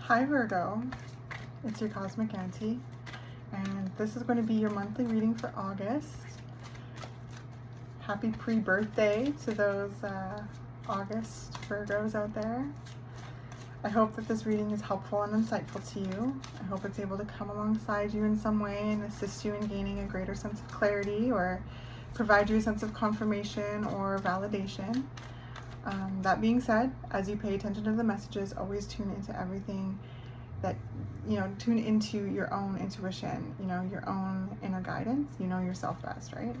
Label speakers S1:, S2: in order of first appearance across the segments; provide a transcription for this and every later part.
S1: Hi Virgo, it's your Cosmic Auntie, and this is going to be your monthly reading for August. Happy pre-birthday to those August Virgos out there. I hope that this reading is helpful and insightful to you. I hope it's able to come alongside you in some way and assist you in gaining a greater sense of clarity or provide you a sense of confirmation or validation. That being said, as you pay attention to the messages, always tune into everything that, tune into your own intuition, your own inner guidance. You know yourself best, right?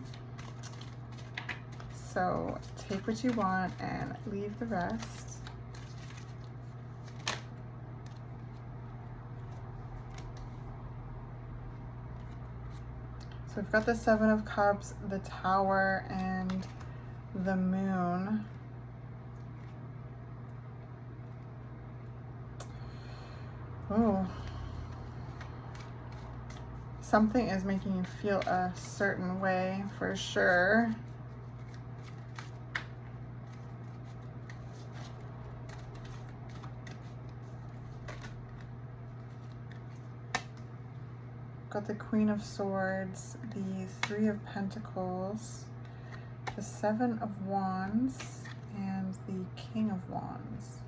S1: So take what you want and leave the rest. So we've got the Seven of Cups, the Tower, and the Moon. Oh, something is making you feel a certain way for sure. Got the Queen of Swords, the Three of Pentacles, the Seven of Wands, and the King of Wands.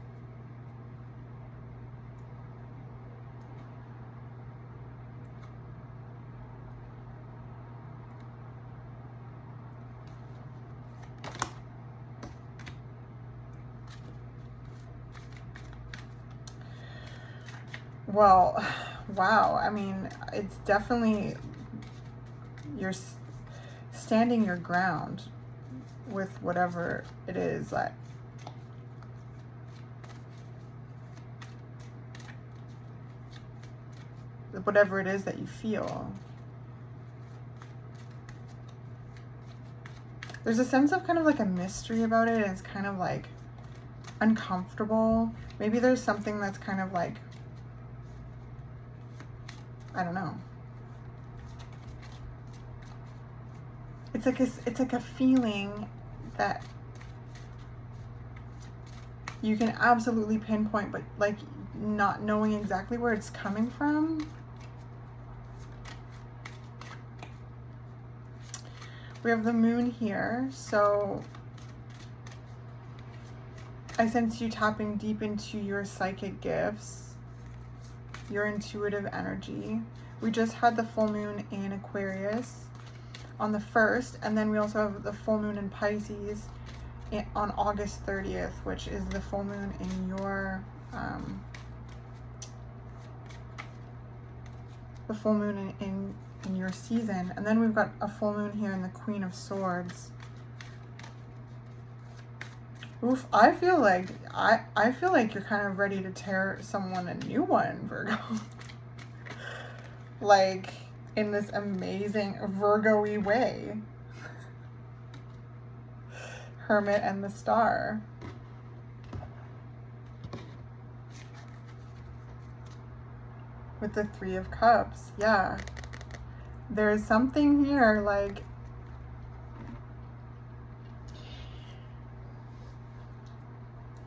S1: Well, wow. I mean, it's definitely, you're standing your ground with whatever it is that you feel. There's a sense of kind of like a mystery about it, and it's kind of like uncomfortable. Maybe there's something that's kind of like, I don't know. It's like a feeling that you can absolutely pinpoint, but like not knowing exactly where it's coming from. We have the Moon here, so I sense you tapping deep into your psychic gifts, your intuitive energy. We just had the full moon in Aquarius on the 1st, and then we also have the full moon in Pisces on August 30th, which is the full moon in your in your season. And then we've got a full moon here in the Queen of Swords. Oof, I feel like you're kind of ready to tear someone a new one, Virgo. Like in this amazing Virgo-y way. Hermit and the Star. With the Three of Cups, yeah. There's something here like,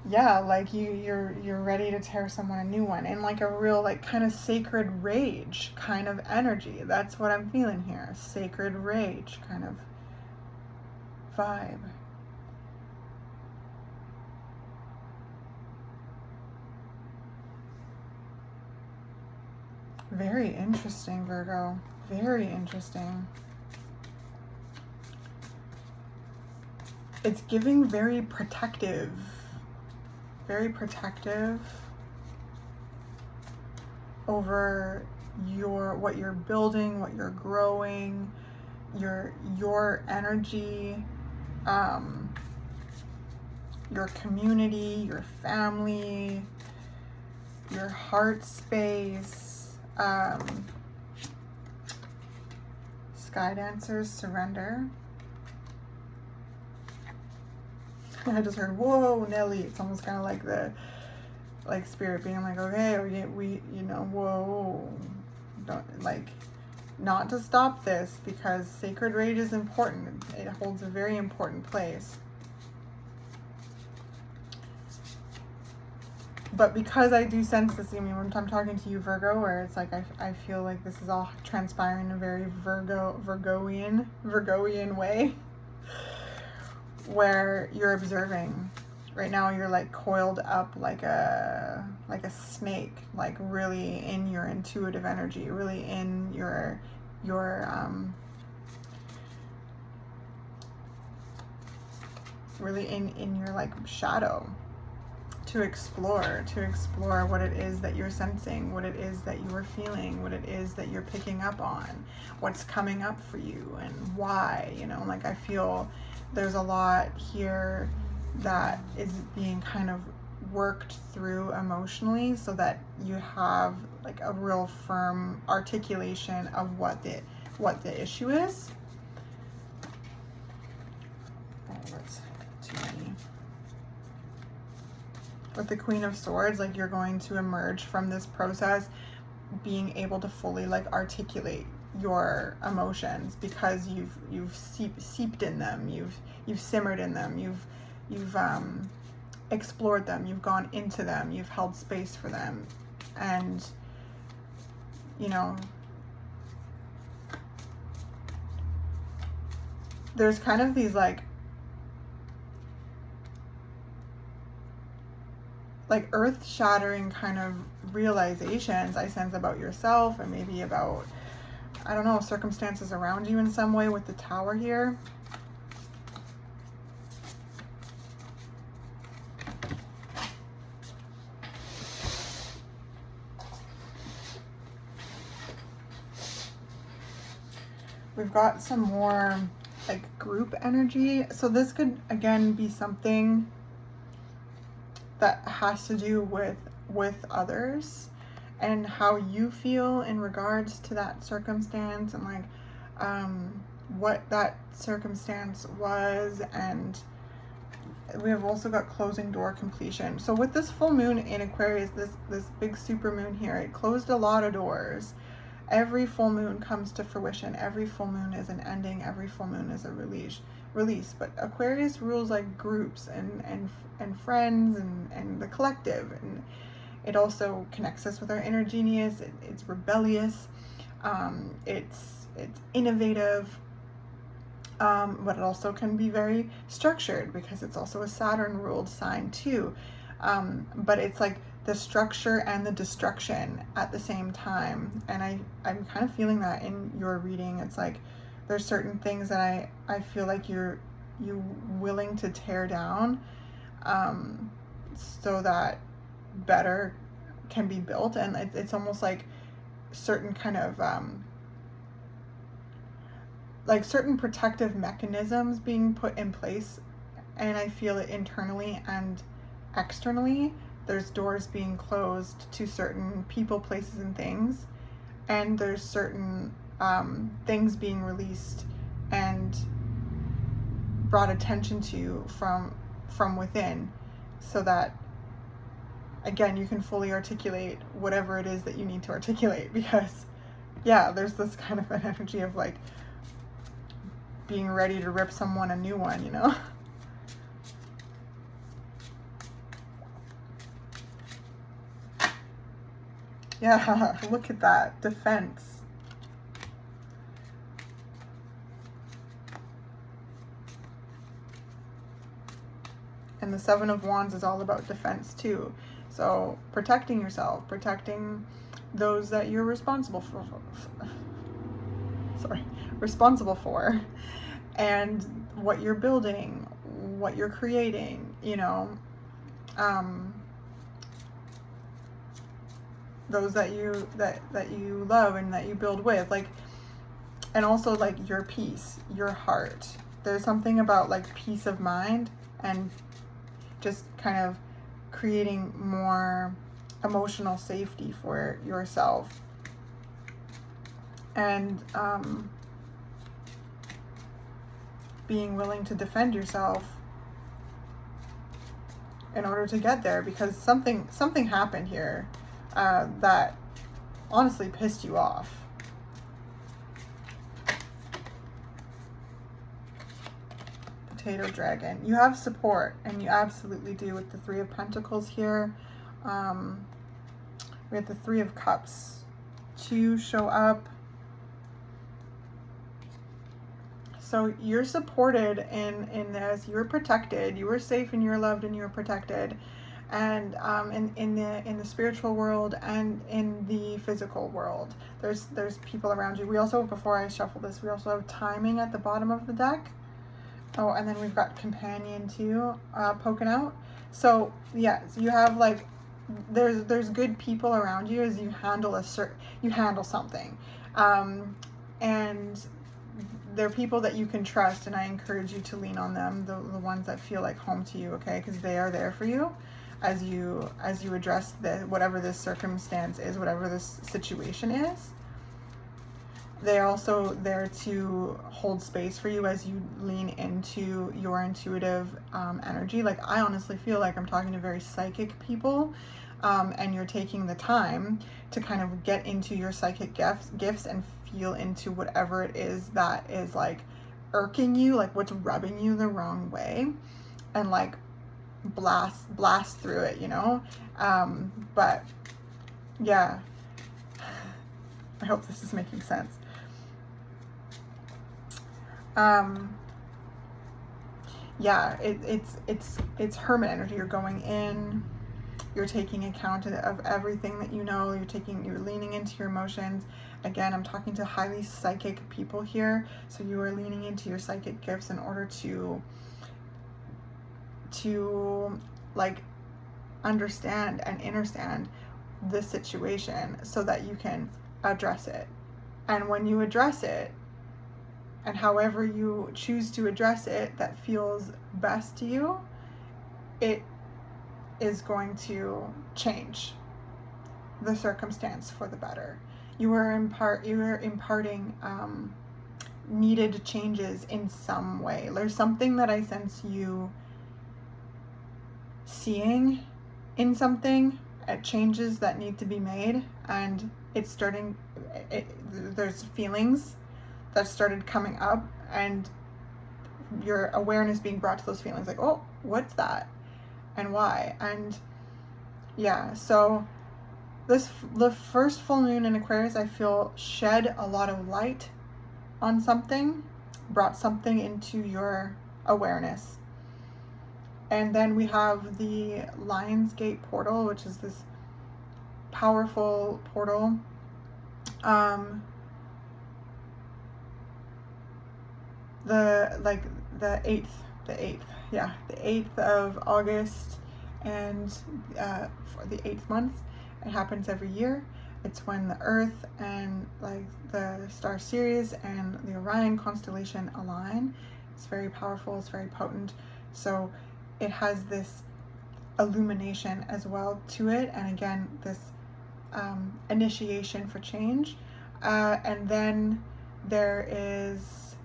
S1: yeah, like you're ready to tear someone a new one, and like a real like kind of sacred rage kind of energy. That's what I'm feeling here. Sacred rage kind of vibe. Very interesting, Virgo. Very interesting. It's giving very protective. Very protective over what you're building, what you're growing, your energy, your community, your family, your heart space. Sky Dancers, Surrender. I just heard, whoa, Nelly. It's almost kind of like the, like spirit being like, okay, we whoa, don't, like, not to stop this, because sacred rage is important. It holds a very important place. but because I do sense this, I mean, when I'm talking to you, Virgo, where it's like I feel like this is all transpiring in a very Virgoian way, where you're observing. Right now, you're like coiled up like a snake, like really in your intuitive energy, really in your really in your like shadow, to explore what it is that you're sensing, what it is that you are feeling, what it is that you're picking up on, what's coming up for you and why, you know. Like I feel there's a lot here that is being kind of worked through emotionally, so that you have like a real firm articulation of what the issue is. Oh, that's too many. With the Queen of Swords, like you're going to emerge from this process being able to fully like articulate your emotions, because you've seeped in them, you've simmered in them, you've explored them, you've gone into them, you've held space for them. And you know, there's kind of these like earth-shattering kind of realizations I sense about yourself, and maybe about, I don't know, circumstances around you in some way with the Tower here. We've got some more like group energy. So this could again be something that has to do with others and how you feel in regards to that circumstance, and like what that circumstance was. And we have also got closing door completion. So with this full moon in Aquarius, this big super moon here, it closed a lot of doors. Every full moon comes to fruition. Every full moon is an ending. Every full moon is a release. But Aquarius rules like groups and friends and the collective, and it also connects us with our inner genius. It's rebellious, it's innovative, but it also can be very structured, because it's also a Saturn ruled sign too. But it's like the structure and the destruction at the same time. And I'm kind of feeling that in your reading. It's like there's certain things that I feel like you're willing to tear down, so that better can be built. And it's almost like certain kind of like certain protective mechanisms being put in place, and I feel it internally and externally. There's doors being closed to certain people, places, and things, and there's certain things being released and brought attention to from within, so that again you can fully articulate whatever it is that you need to articulate. Because yeah, there's this kind of an energy of like being ready to rip someone a new one, you know. Yeah, look at that. Defense. And the Seven of Wands is all about defense too. So protecting yourself, protecting those that you're responsible for, and what you're building, what you're creating, you know. Those that you love and that you build with, like, and also like your peace, your heart. There's something about like peace of mind and just kind of creating more emotional safety for yourself, and being willing to defend yourself in order to get there, because something happened here that honestly pissed you off. Potato dragon. You have support, and you absolutely do with the Three of Pentacles here. We have the Three of Cups to show up. So you're supported in this. You're protected. You are safe and you're loved and you're protected. And in the spiritual world and in the physical world, there's people around you. We also, before I shuffle this, we also have timing at the bottom of the deck. Oh, and then we've got companion too, poking out. So yes, you have like, there's good people around you as you handle something, and they're people that you can trust, and I encourage you to lean on them, the ones that feel like home to you, okay? Because they are there for you as you address whatever this circumstance is, whatever this situation is. They're also there to hold space for you as you lean into your intuitive energy. Like, I honestly feel like I'm talking to very psychic people, and you're taking the time to kind of get into your psychic gifts and feel into whatever it is that is like irking you, like what's rubbing you the wrong way, and like blast through it, you know? But yeah, I hope this is making sense. Yeah, it's hermit energy. You're going in, you're taking account of everything that you know, you're leaning into your emotions. Again, I'm talking to highly psychic people here, so you are leaning into your psychic gifts in order to like understand and understand the situation so that you can address it. And when you address it, and however you choose to address it that feels best to you, it is going to change the circumstance for the better. You are imparting needed changes in some way. There's something that I sense you seeing in something, changes that need to be made, and there's feelings that started coming up, and your awareness being brought to those feelings, like, oh, what's that and why? And yeah, so the first full moon in Aquarius, I feel, shed a lot of light on something, brought something into your awareness. And then we have the Lionsgate portal, which is this powerful portal. The 8th of August, and for the 8th month, it happens every year. It's when the Earth and like the star Sirius and the Orion constellation align. It's very powerful, it's very potent. So it has this illumination as well to it, and again, this initiation for change. And then there is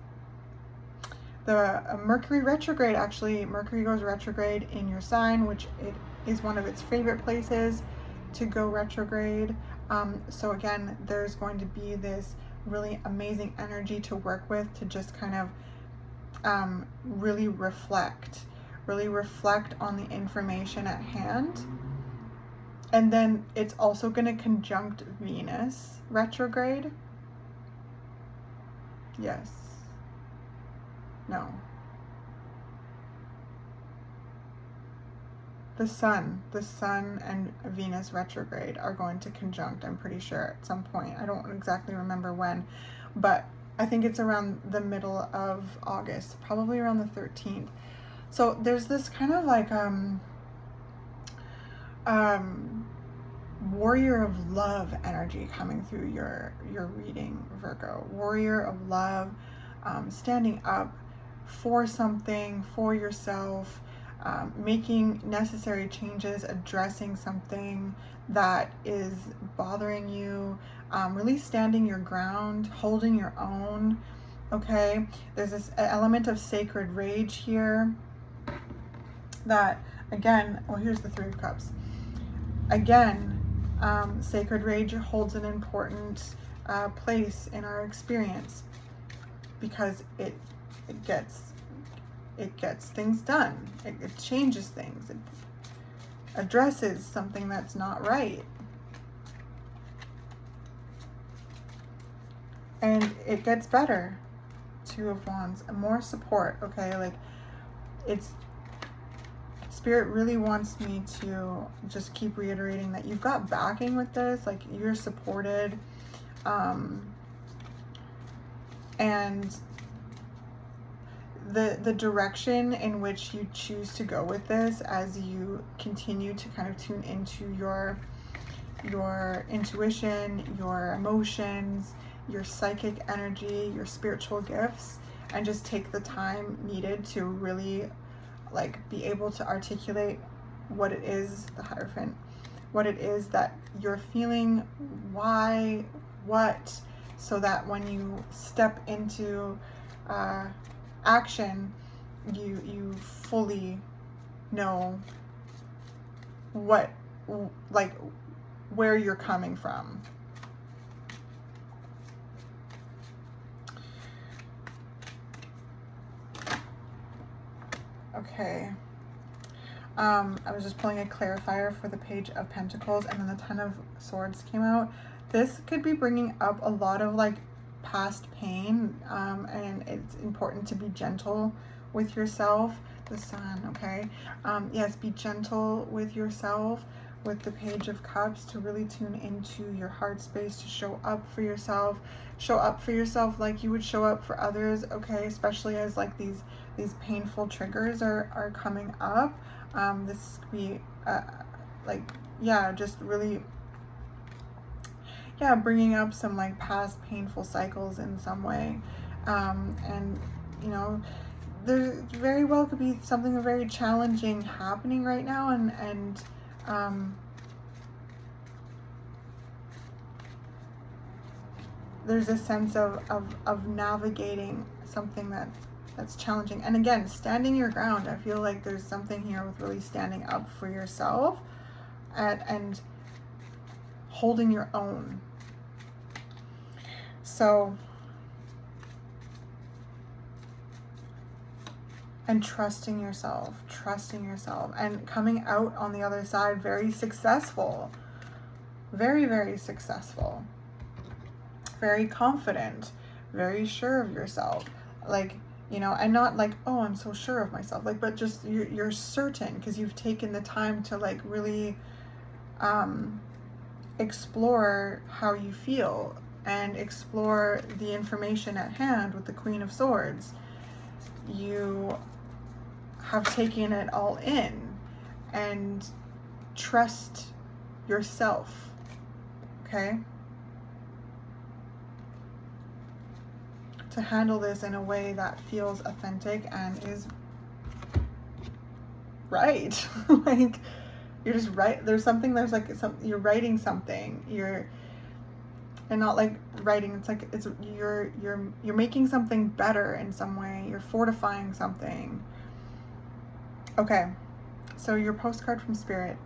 S1: the Mercury retrograde. Actually, Mercury goes retrograde in your sign, which it is one of its favorite places to go retrograde. So again, there's going to be this really amazing energy to work with, to just kind of really reflect on the information at hand. And then it's also going to conjunct Venus retrograde. Yes. No. The sun and Venus retrograde are going to conjunct, I'm pretty sure, at some point. I don't exactly remember when, but I think it's around the middle of August, probably around the 13th. So there's this kind of like warrior of love energy coming through your reading, Virgo. Warrior of love, standing up for something, for yourself, making necessary changes, addressing something that is bothering you, really standing your ground, holding your own. Okay, there's this element of sacred rage here that, again, well, here's the Three of Cups. Again, sacred rage holds an important place in our experience, because it gets things done. It changes things. addresses something that's not right. And it gets better. Two of Wands, more support, okay? Like, it's, Spirit really wants me to just keep reiterating that you've got backing with this, like you're supported, and the direction in which you choose to go with this, as you continue to kind of tune into your intuition, your emotions, your psychic energy, your spiritual gifts, and just take the time needed to really like be able to articulate what it is, the Hierophant, what it is that you're feeling, why, what, so that when you step into action, you fully know what, like, where you're coming from. Okay. I was just pulling a clarifier for the Page of Pentacles, and then the Ten of Swords came out. This could be bringing up a lot of like past pain, and it's important to be gentle with yourself. The Sun, okay? Yes, be gentle with yourself. With the Page of Cups, to really tune into your heart space, to show up for yourself. Show up for yourself like you would show up for others, okay? Especially as like these painful triggers are coming up. This could be like, yeah, just really, yeah, bringing up some like past painful cycles in some way. And you know, there very well could be something very challenging happening right now, and there's a sense of navigating something that's challenging. And again, standing your ground. I feel like there's something here with really standing up for yourself and holding your own. So, and trusting yourself, and coming out on the other side very successful, very, very successful, very confident, very sure of yourself. Like, you know, and not like, oh, I'm so sure of myself, like, but just you're certain because you've taken the time to like really explore how you feel and explore the information at hand with the Queen of Swords. You have taken it all in and trust yourself, okay? To handle this in a way that feels authentic and is right. Like, you're just right. There's like you're writing something. And not like writing, it's like you're making something better in some way. You're fortifying something. Okay, so your postcard from Spirit.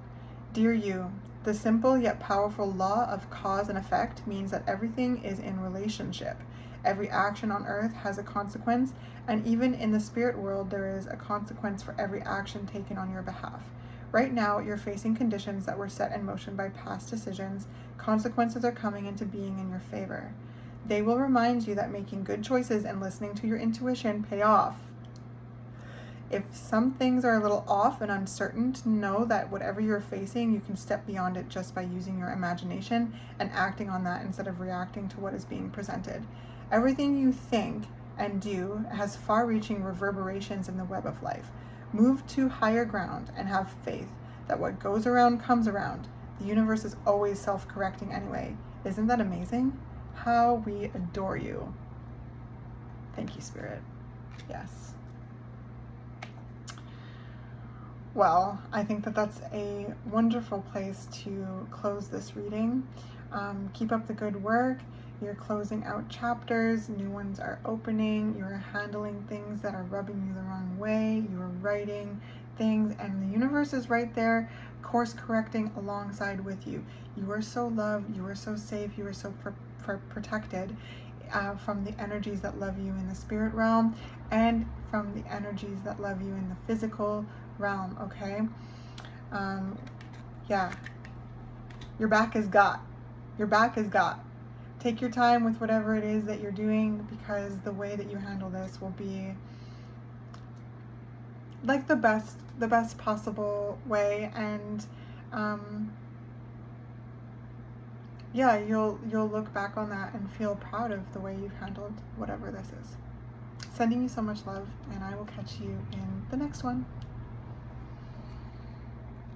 S1: Dear you, the simple yet powerful law of cause and effect means that everything is in relationship. Every action on earth has a consequence, and even in the spirit world, there is a consequence for every action taken on your behalf. Right now, you're facing conditions that were set in motion by past decisions. Consequences are coming into being in your favor. They will remind you that making good choices and listening to your intuition pay off. If some things are a little off and uncertain, to know that whatever you're facing, you can step beyond it just by using your imagination and acting on that instead of reacting to what is being presented. Everything you think and do has far-reaching reverberations in the web of life. Move to higher ground and have faith that what goes around comes around. The universe is always self-correcting anyway. Isn't that amazing? How we adore you. Thank you, Spirit. Yes. Well, I think that that's a wonderful place to close this reading. Keep up the good work. You're closing out chapters, new ones are opening, you're handling things that are rubbing you the wrong way, you're writing things, and the universe is right there, course correcting alongside with you. You are so loved, you are so safe, you are so protected from the energies that love you in the spirit realm and from the energies that love you in the physical realm, okay? yeah, your back is got. Your back is got. Take your time with whatever it is that you're doing, because the way that you handle this will be like the best possible way. And yeah, you'll look back on that and feel proud of the way you've handled whatever this is. Sending you so much love, and I will catch you in the next one.